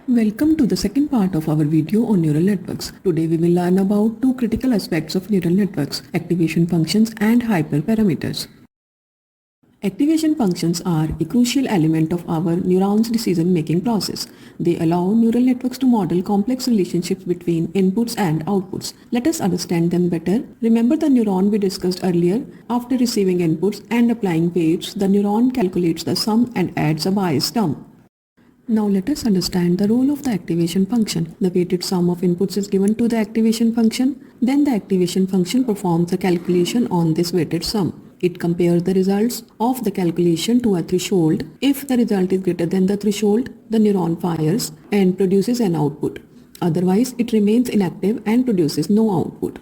Welcome to the second part of our video on neural networks. Today we will learn about two critical aspects of neural networks, activation functions and hyperparameters. Activation functions are a crucial element of our neurons' decision-making process. They allow neural networks to model complex relationships between inputs and outputs. Let us understand them better. Remember the neuron we discussed earlier? After receiving inputs and applying weights, the neuron calculates the sum and adds a bias term. Now let us understand the role of the activation function. The weighted sum of inputs is given to the activation function. Then the activation function performs a calculation on this weighted sum. It compares the results of the calculation to a threshold. If the result is greater than the threshold, the neuron fires and produces an output. Otherwise, it remains inactive and produces no output.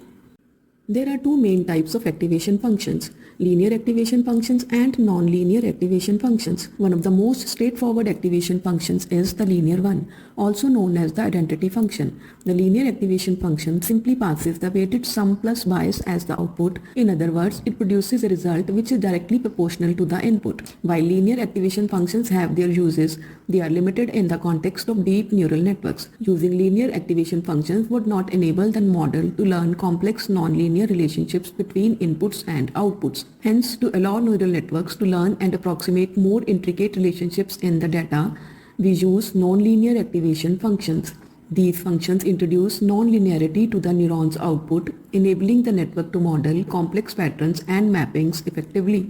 There are two main types of activation functions, linear activation functions and non-linear activation functions. One of the most straightforward activation functions is the linear one, also known as the identity function. The linear activation function simply passes the weighted sum plus bias as the output. In other words, it produces a result which is directly proportional to the input. While linear activation functions have their uses, they are limited in the context of deep neural networks. Using linear activation functions would not enable the model to learn complex non-linear relationships between inputs and outputs. Hence, to allow neural networks to learn and approximate more intricate relationships in the data, we use nonlinear activation functions. These functions introduce nonlinearity to the neuron's output, enabling the network to model complex patterns and mappings effectively.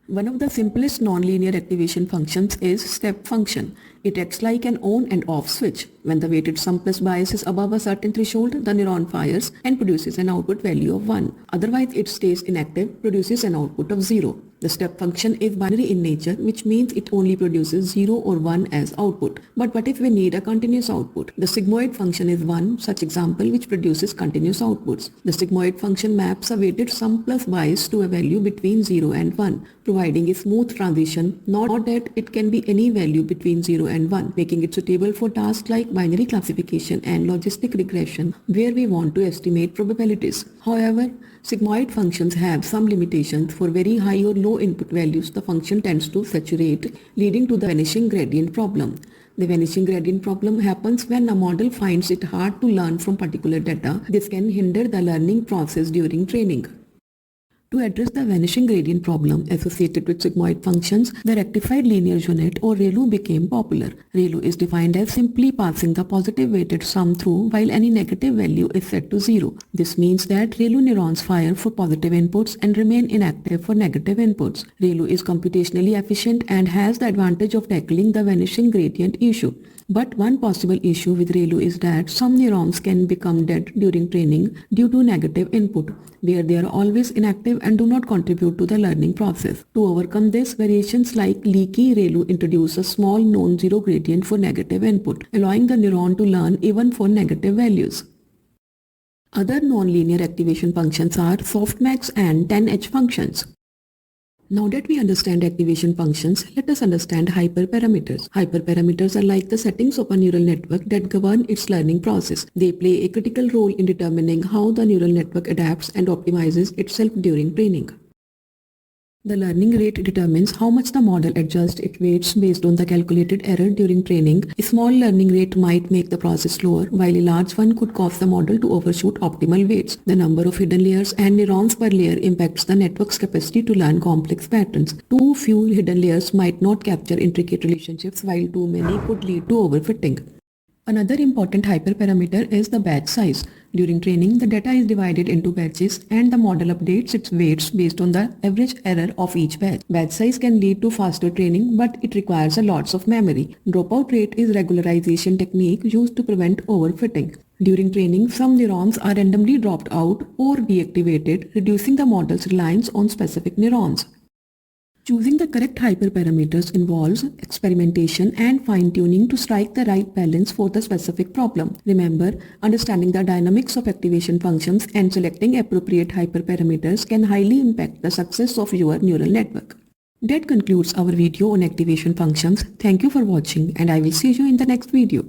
One of the simplest nonlinear activation functions is step function. It acts like an on and off switch. When the weighted sum plus bias is above a certain threshold, the neuron fires and produces an output value of 1. Otherwise, it stays inactive, produces an output of 0. The step function is binary in nature, which means it only produces 0 or 1 as output. But what if we need a continuous output? The sigmoid function is one such example which produces continuous outputs. The sigmoid function maps a weighted sum plus bias to a value between 0 and 1, providing a smooth transition, not that it can be any value between 0 and 1, making it suitable for tasks like binary classification and logistic regression, where we want to estimate probabilities. However, sigmoid functions have some limitations. For very high or low input values, the function tends to saturate, leading to the vanishing gradient problem. The vanishing gradient problem happens when a model finds it hard to learn from particular data. This can hinder the learning process during training. To address the vanishing gradient problem associated with sigmoid functions, the rectified linear unit or ReLU became popular. ReLU is defined as simply passing the positive weighted sum through while any negative value is set to 0. This means that ReLU neurons fire for positive inputs and remain inactive for negative inputs. ReLU is computationally efficient and has the advantage of tackling the vanishing gradient issue. But one possible issue with ReLU is that some neurons can become dead during training due to negative input, where they are always inactive and do not contribute to the learning process. To overcome this, variations like leaky ReLU introduce a small non-zero gradient for negative input, allowing the neuron to learn even for negative values. Other nonlinear activation functions are SoftMax and TanH functions. Now that we understand activation functions, let us understand hyperparameters. Hyperparameters are like the settings of a neural network that govern its learning process. They play a critical role in determining how the neural network adapts and optimizes itself during training. The learning rate determines how much the model adjusts its weights based on the calculated error during training. A small learning rate might make the process slower, while a large one could cause the model to overshoot optimal weights. The number of hidden layers and neurons per layer impacts the network's capacity to learn complex patterns. Too few hidden layers might not capture intricate relationships, while too many could lead to overfitting. Another important hyperparameter is the batch size. During training, the data is divided into batches and the model updates its weights based on the average error of each batch. Batch size can lead to faster training, but it requires a lots of memory. Dropout rate is regularization technique used to prevent overfitting. During training, some neurons are randomly dropped out or deactivated, reducing the model's reliance on specific neurons. Choosing the correct hyperparameters involves experimentation and fine-tuning to strike the right balance for the specific problem. Remember, understanding the dynamics of activation functions and selecting appropriate hyperparameters can highly impact the success of your neural network. That concludes our video on activation functions. Thank you for watching, and I will see you in the next video.